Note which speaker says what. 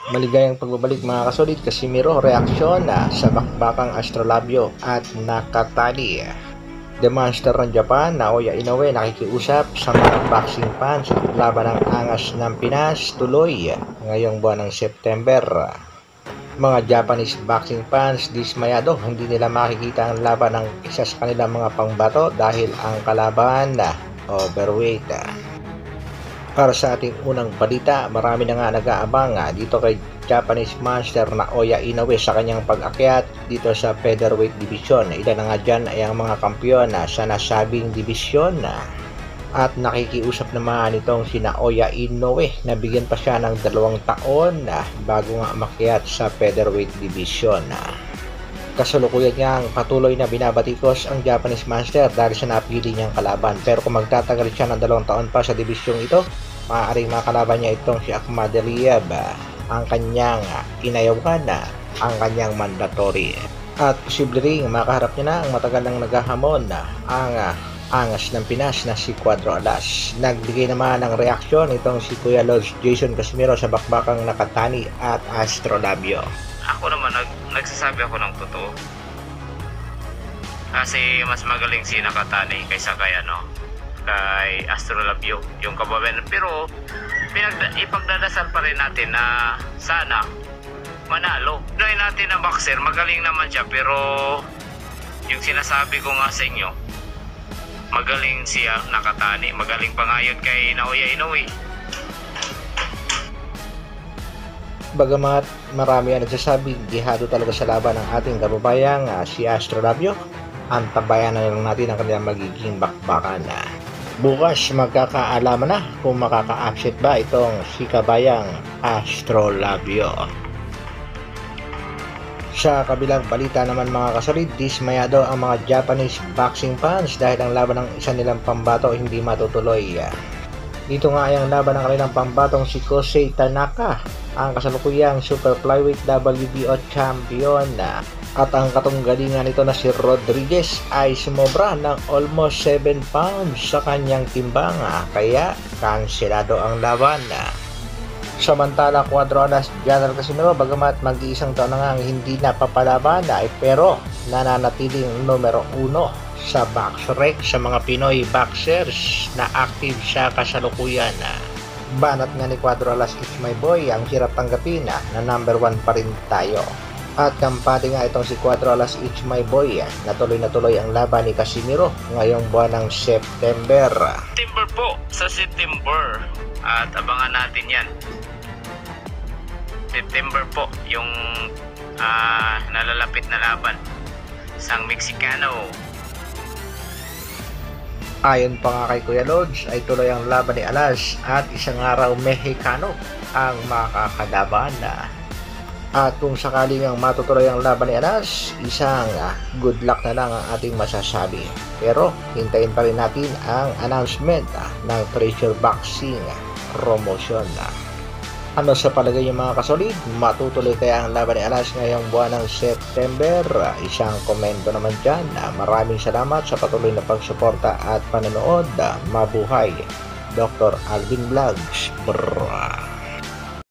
Speaker 1: Maligayang pagbabalik mga kasolid, Casimiro reaksyon sa bakbakang Astrolabio at Nakatani. The Monster ng Japan, Naoya Inoue, nakikiusap sa mga boxing fans at laban ng angas ng Pinas tuloy ngayong buwan ng September. Mga Japanese boxing fans dismayado, hindi nila makikita ang laban ng isa sa kanilang mga pangbato dahil ang kalaban overweight. Para sa ating unang balita, marami na nga nag-aabang dito kay Japanese Monster Naoya Inoue sa kanyang pag-akyat dito sa featherweight division. Ilan na nga dyan ay ang mga kampiyon sa nasabing division. At nakikiusap naman itong si Naoya Inoue na bigyan pa siya ng 2 taon bago nga umakyat sa featherweight division. Kasalukuyan niyang patuloy na binabatikos ang Japanese Monster dahil sa napili niyang kalaban. Pero kung magtatagal siya ng 2 taon pa sa dibisyong ito, maaaring makalaban niya itong si Akhmad Aliyev, ang kanyang inayawan, ang kanyang mandatory. At posible ring makaharap niya na ang matagal nang naghahamon ang angas ng Pinas na si Cuadro Alas. Nagbigay naman ng reaksyon itong si Kuya Lods Jason Casimiro sa bakbakang Nakatani at Astrolabio.
Speaker 2: Ako naman, nagsasabi ako ng totoo. Kasi mas magaling si Nakatani kaysa kay Astrolabio, yung kababayan. Pero ipagdadasal pa rin natin na sana manalo. Pinoy natin na boxer, magaling naman siya, pero yung sinasabi ko nga sa inyo, magaling siya Nakatani. Magaling pa nga yun kay Naoya Inoue.
Speaker 1: Bagamat marami ang nagsasabing gihado talaga sa laban ng ating kababayang si Astrolabio, ang tabayan na lang natin ang kanilang magiging bakbakan. Bukas magkakaalaman na kung makaka-upset ba itong si kabayang Astrolabio. Sa kabilang balita naman mga kasolid, dismayado ang mga Japanese boxing fans dahil ang laban ng isa nilang pambato hindi matutuloy. Dito nga ay ang laban ng kanilang pambatong si Kosei Tanaka, ang kasalukuyang super flyweight WBO champion, at ang katunggalingan nito na si Rodriguez ay sumobra ng almost 7 pounds sa kanyang timbang, kaya kanselado ang laban. Samantala, Cuadro Alas General Casimiro, bagamat mag-iisang taon na nga hindi napapalaban pero nananatiling numero 1 sa box rec sa mga Pinoy boxers na active sa kasalukuyan. Banat nga ni Cuadro Alas, it's my boy, ang hirap tanggapin na number 1 pa rin tayo. At kampante nga itong si Cuadro Alas, it's my boy, natuloy na tuloy ang laban ni Casimiro ngayong buwan ng September.
Speaker 2: September po, sa September, at abangan natin yan. September po yung nalalapit na laban sang Mexicano.
Speaker 1: Ayon pa nga kay Kuya Lods, ay tuloy ang laban ni Alas at isang araw Mexicano ang makakalaban. At kung sakaling ang matutuloy ang laban ni Alas, isang good luck na lang ang ating masasabi. Pero hintayin pa rin natin ang announcement ng Treasure Boxing promotion. Ano sa palagay niyo mga kasolid? Matutuloy kaya ang laban ni Alas ngayong buwan ng September? Isang komento naman dyan. Maraming salamat sa patuloy na pagsuporta at panonood. Mabuhay! Dr. Alvin Vlogs. Brrrr.